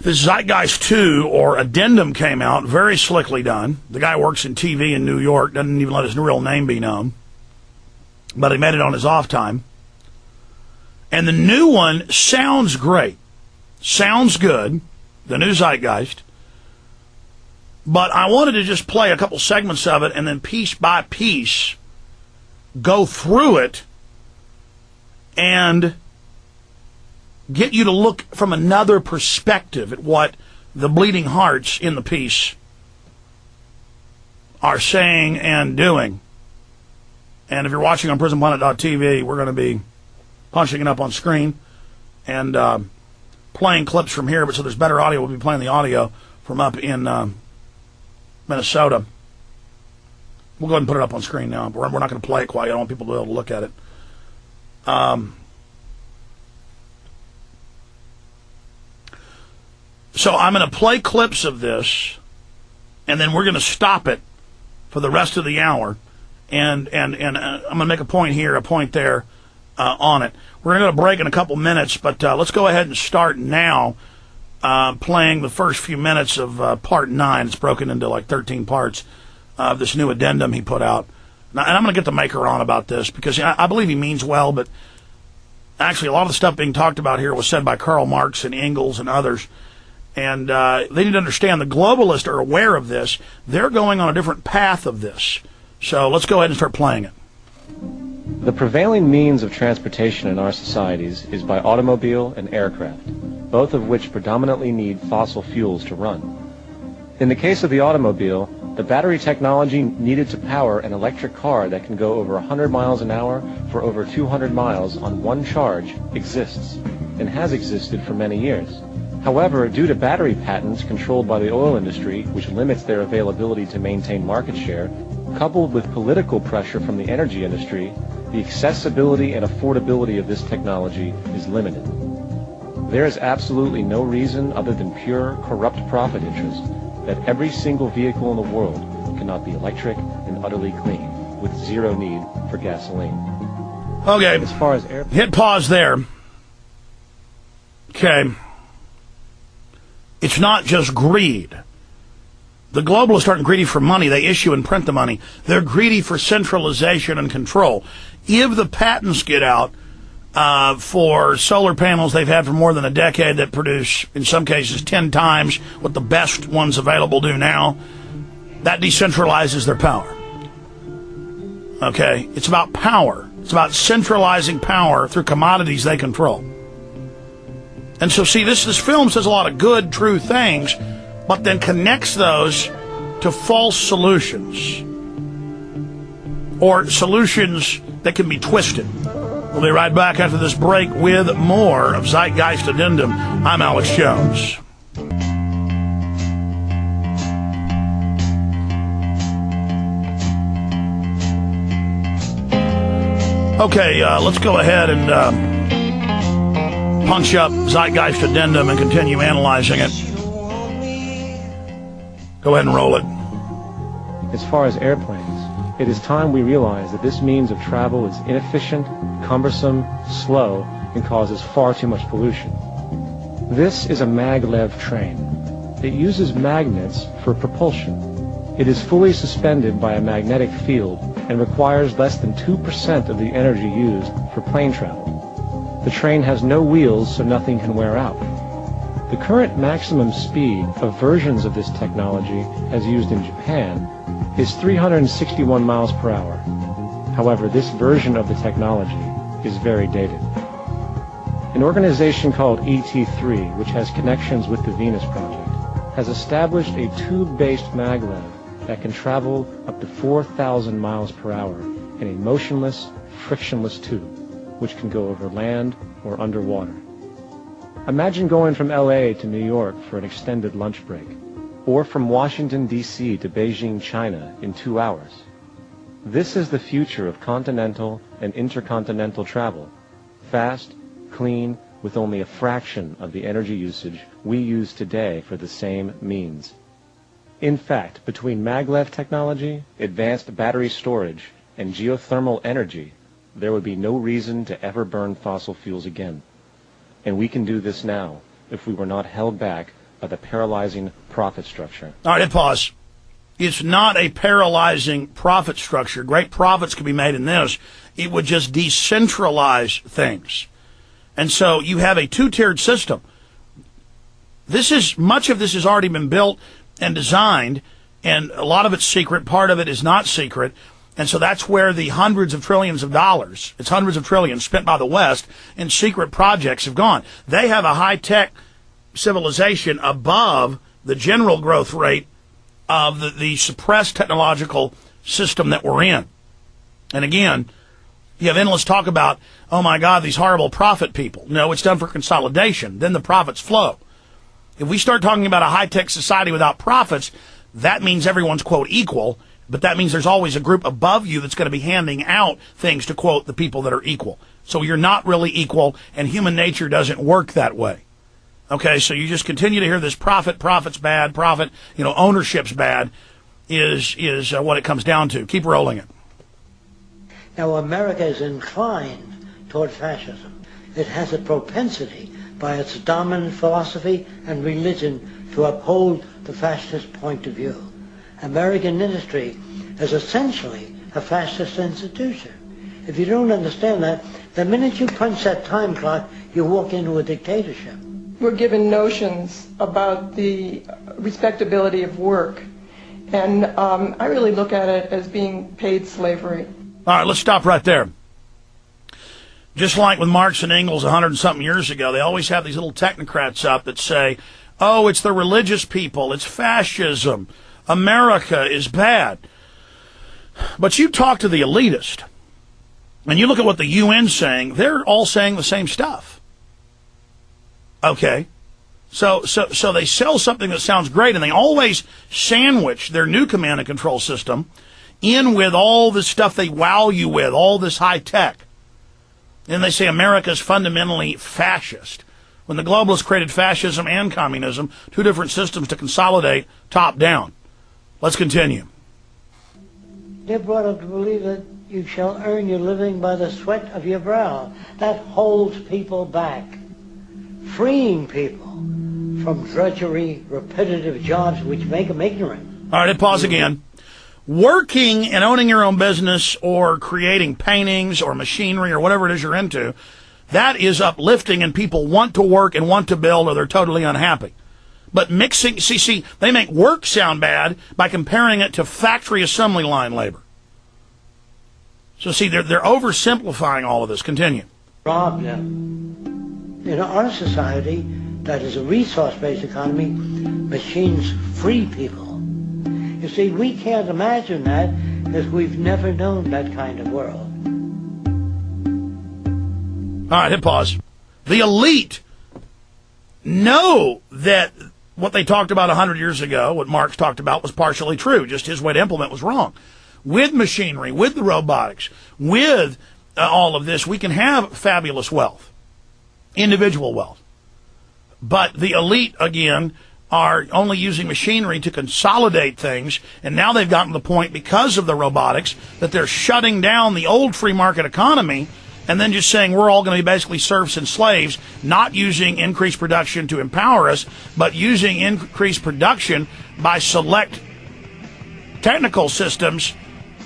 This Zeitgeist 2, or Addendum, came out, very slickly done. The guy works in TV in New York, doesn't even let his real name be known. But he made it on his off time. And the new one sounds great. Sounds good, the new Zeitgeist. But I wanted to just play a couple segments of it and then piece by piece go through it and get you to look from another perspective at what the bleeding hearts in the piece are saying and doing. And if you're watching on PrisonPlanet.tv, we're going to be punching it up on screen and playing clips from here. But so there's better audio, we'll be playing the audio from up in Minnesota. We'll go ahead and put it up on screen now. We're not going to play it quite. I don't want people to be able to look at it. So I'm going to play clips of this, and then we're going to stop it for the rest of the hour. And I'm going to make a point here, a point there on it. We're going to go to break in a couple minutes, but let's go ahead and start now playing the first few minutes of Part 9. It's broken into like 13 parts of this new addendum he put out. Now, and I'm going to get the maker on about this because I believe he means well, but actually a lot of the stuff being talked about here was said by Karl Marx and Engels and others. And they need to understand the globalists are aware of this. They're going on a different path of this. So let's go ahead and start playing it. The prevailing means of transportation in our societies is by automobile and aircraft, both of which predominantly need fossil fuels to run. In the case of the automobile, the battery technology needed to power an electric car that can go over 100 miles an hour for over 200 miles on one charge exists, and has existed for many years. However, due to battery patents controlled by the oil industry, which limits their availability to maintain market share, coupled with political pressure from the energy industry, the accessibility and affordability of this technology is limited. There is absolutely no reason other than pure, corrupt profit interest that every single vehicle in the world cannot be electric and utterly clean, with zero need for gasoline. Okay, as far as hit pause there. Okay. It's not just greed. The globalists aren't greedy for money. They issue and print the money. They're greedy for centralization and control. If the patents get out for solar panels they've had for more than a decade that produce, in some cases, 10 times what the best ones available do now, that decentralizes their power. Okay? It's about power. It's about centralizing power through commodities they control. And so, see, this film says a lot of good, true things, but then connects those to false solutions, or solutions that can be twisted. We'll be right back after this break with more of Zeitgeist Addendum. I'm Alex Jones. Okay, let's go ahead and punch up Zeitgeist Addendum and continue analyzing it. Go ahead and roll it. As far as airplanes, it is time we realize that this means of travel is inefficient, cumbersome, slow, and causes far too much pollution. This is a maglev train. It uses magnets for propulsion. It is fully suspended by a magnetic field and requires less than 2% of the energy used for plane travel. The train has no wheels, so nothing can wear out. The current maximum speed of versions of this technology, as used in Japan, is 361 miles per hour. However, this version of the technology is very dated. An organization called ET3, which has connections with the Venus Project, has established a tube-based maglev that can travel up to 4,000 miles per hour in a motionless, frictionless tube, which can go over land or underwater. Imagine going from LA to New York for an extended lunch break, or from Washington, D.C. to Beijing, China in 2 hours. This is the future of continental and intercontinental travel. Fast, clean, with only a fraction of the energy usage we use today for the same means. In fact, between maglev technology, advanced battery storage, and geothermal energy, there would be no reason to ever burn fossil fuels again. And we can do this now if we were not held back by the paralyzing profit structure. All right, pause. It's not a paralyzing profit structure. Great profits could be made in this. It would just decentralize things. And so you have a two-tiered system. Much of this has already been built and designed, and a lot of it's secret. Part of it is not secret. And so that's where the hundreds of trillions of dollars, it's hundreds of trillions spent by the West in secret projects have gone. They have a high-tech civilization above the general growth rate of the suppressed technological system that we're in. And again, you have endless talk about, oh my God, these horrible profit people. No, it's done for consolidation. Then the profits flow. If we start talking about a high-tech society without profits, that means everyone's, quote, equal, but that means there's always a group above you that's going to be handing out things to, quote, the people that are equal. So you're not really equal, and human nature doesn't work that way. Okay, so you just continue to hear this profit's bad, ownership's bad, is what it comes down to. Keep rolling it. Now, America is inclined toward fascism. It has a propensity by its dominant philosophy and religion to uphold the fascist point of view. American industry is essentially a fascist institution. If you don't understand that, the minute you punch that time clock, you walk into a dictatorship. We're given notions about the respectability of work, and I really look at it as being paid slavery. All right, let's stop right there. Just like with Marx and Engels 100-something years ago, they always have these little technocrats up that say, oh, it's the religious people, it's fascism, America is bad. But you talk to the elitist, and you look at what the UN's saying, they're all saying the same stuff. Okay? So they sell something that sounds great, and they always sandwich their new command and control system in with all this stuff they wow you with, all this high tech. And they say America's fundamentally fascist. When the globalists created fascism and communism, two different systems to consolidate top down. Let's continue. They're brought up to believe that you shall earn your living by the sweat of your brow. That holds people back, freeing people from drudgery, repetitive jobs which make them ignorant. All right, pause again. Working and owning your own business or creating paintings or machinery or whatever it is you're into, that is uplifting, and people want to work and want to build, or they're totally unhappy. But mixing, see, they make work sound bad by comparing it to factory assembly line labor. So see, they're oversimplifying all of this. Continue. Rob them. In our society, that is a resource-based economy, machines free people. You see, we can't imagine that because we've never known that kind of world. All right, hit pause. The elite know that what they talked about 100 years ago, what Marx talked about, was partially true. Just his way to implement was wrong. With machinery, with the robotics, with all of this, we can have fabulous wealth, individual wealth. But the elite, again, are only using machinery to consolidate things, and now they've gotten to the point, because of the robotics, that they're shutting down the old free market economy and then just saying we're all going to be basically serfs and slaves, not using increased production to empower us, but using increased production by select technical systems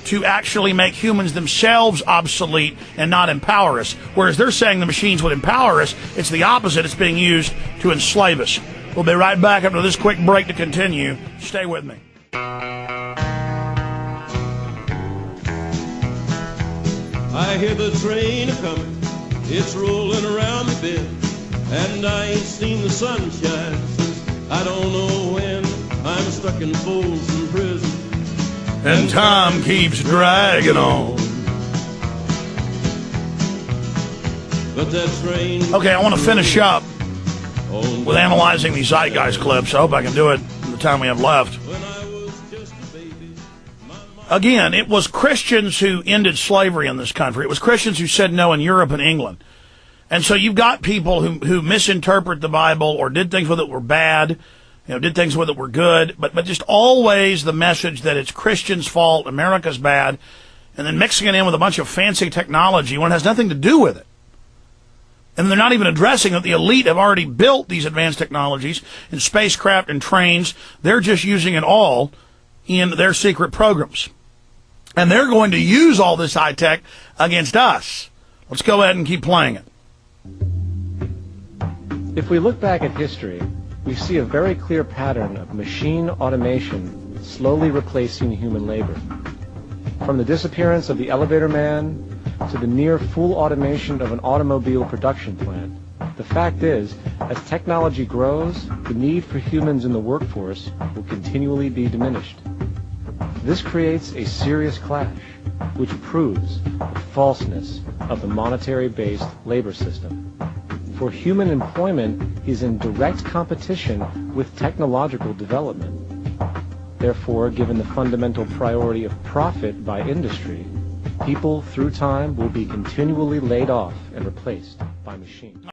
to actually make humans themselves obsolete and not empower us. Whereas they're saying the machines would empower us, it's the opposite. It's being used to enslave us. We'll be right back after this quick break to continue. Stay with me. I hear the train a-comin', it's rolling around the bend, and I ain't seen the sunshine since I don't know when. I'm stuck in Folsom Prison, and time keeps dragging on. But that train... Okay, I want to finish up with analyzing these Zeitgeist clips. I hope I can do it in the time we have left. Again, it was Christians who ended slavery in this country. It was Christians who said no in Europe and England. And so you've got people who misinterpret the Bible or did things with it were bad, did things with it were good, but just always the message that it's Christians' fault, America's bad, and then mixing it in with a bunch of fancy technology when it has nothing to do with it. And they're not even addressing that the elite have already built these advanced technologies in spacecraft and trains. They're just using it all in their secret programs. And they're going to use all this high tech against us. Let's go ahead and keep playing it. If we look back at history, we see a very clear pattern of machine automation slowly replacing human labor. From the disappearance of the elevator man to the near full automation of an automobile production plant, the fact is, as technology grows, the need for humans in the workforce will continually be diminished. This creates a serious clash, which proves the falseness of the monetary-based labor system. For human employment is in direct competition with technological development. Therefore, given the fundamental priority of profit by industry, people through time will be continually laid off and replaced by machines.